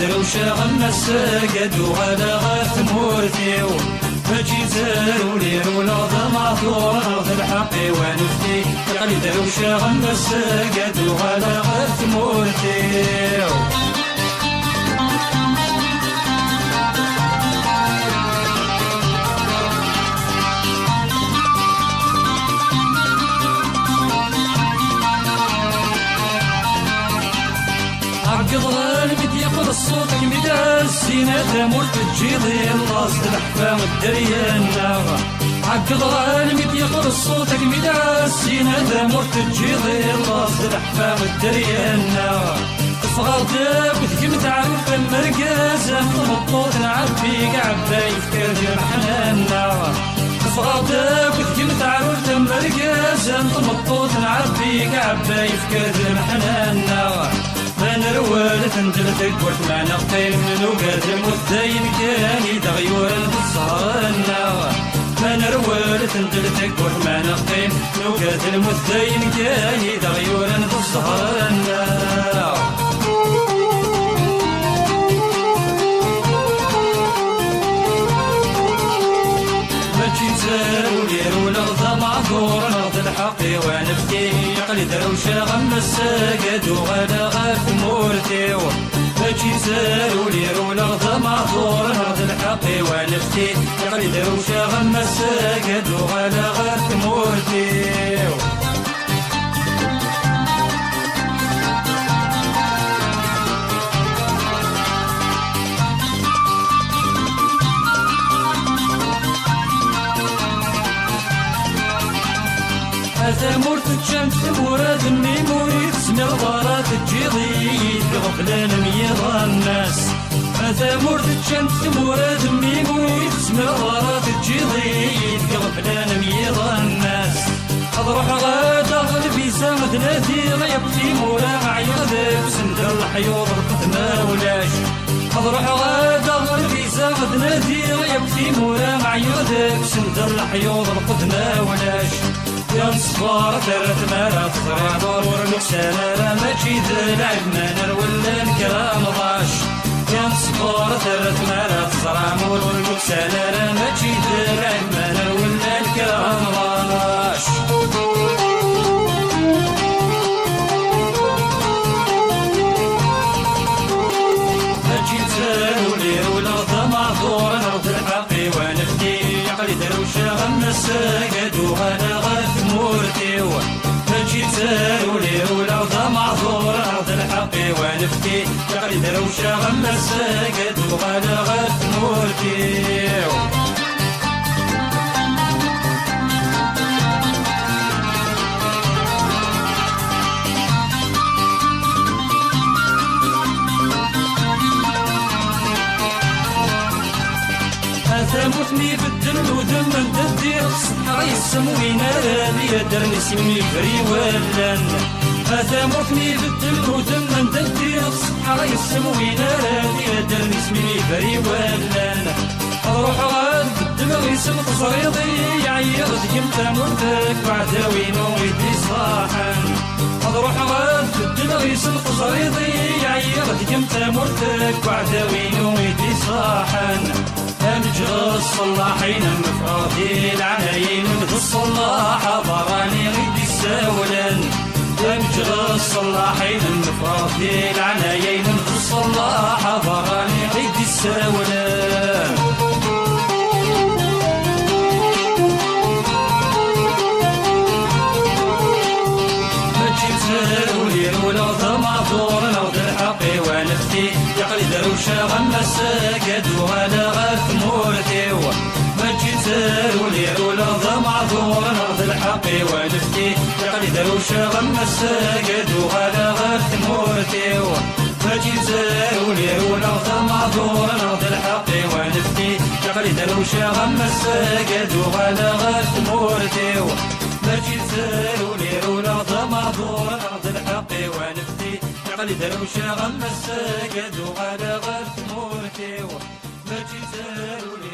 دروشة غما الساقد وغلا غاث مورثيو ماشي زارو لير ولا ضمع ثور ارض الحق ونفتي يقلي دروشة غما الساقد وغلا غاث مورثيو عقد غالب ياخذ الصوت كمدا السينة تمر تجيضي الراس الحفام الدريانة عقد غالب ياخذ الصوت كمدا السينة تمر تجيضي الراس الحفام الدريانة صغار دابت كم تعرف المرقازة مطوط نعبي قعباي فكر حنانا صغار دابت كم تعرف المرقازة مطوط نعبي قعباي فكر حنانا من روالة تندلتك ورت معنا قتيل من وقادم والدين كاني تغيور الصهرنا من روالة تندلتك ورت معنا قتيل من وقادم والدين كاني تغيور الصهرنا الحقي ونفتي يقلي دروشة غم الساقد وغدا غاث مورتيو ماشي زارو ليرو لغضة معذور نرض الحقي ونفتي يقلي دروشة غم الساقد وغدا غاث مورتيو ثمور تجمت ثمورة دمي موري تسمي الغارات تجيضي غفلان ميضا الناس ثمور تجمت ثمورة دمي موري تسمي الغارات تجيضي غفلان ميضا الناس اضرح غادا غلبي سامد نادي غيبتي مورا عيادك سندر الحيوض رفض ما ولاش اضرح غادا غلبي سامد نادي غيبتي مورا عيادك سندر الحيوض رفض ما ولاش يا نصفار ثرت مرات صرع ضرور نكسانا ماشي ذلعب منر ولا الكرام ضاش يا نصفار ثرت مرات صرع ضرور نكسانا ماشي ذلعب منر ولا الكرام ضاش ماشي زارو لير ولا ضمع ثور نرض الحقي ونفتي يقلي دروشة غم الساقد وغدا مورتيو ماشي زارو لير ولا ضمع ثور ارض الحقي ونفتي يقلي دروشة غم الساقد وغدا غاث مورتيو ثموتني بالدم ودم تدير الصحة يسموين رالي درني سمي فري ولان ثموتني بالدم ودم تدير الصحة يسموين رالي درني سمي فري ولان روح غاد بالدم يسم تصريضي يعير ديم تموتك بعداوين ويدي صاحن روح غاد بالدم يسم تصريضي يعير ديم تموتك بعداوين ويدي صاحن أمجر الصلاحين مفرادي العنايين مثل الصلاح براني غيدي الساولان أمجر الصلاحين مفرادي العنايين مثل الصلاح براني غيدي الساولان ماشي زارو لير ولا ضمع ثور الأرض الحقي ونفتي يقلي دروشة غم الساقد وغدا غاث مورتيو ماشي زارو لير ولا ضمع ثور الأرض الحقي ونفتي يقلي دروشة غم الساقد وغدا غاث مورتيو ماشي زارو لير ولا ضمع ثور الأرض الحقي ونفتي يقلي دروشة غم الساقد وغدا غاث مورتيو ماشي زارو لير ولا ضمع ثور الأرض الحقي ونفتي يقلي دروشة غم الساقد وغدا غاث مورتيو ماشي زارو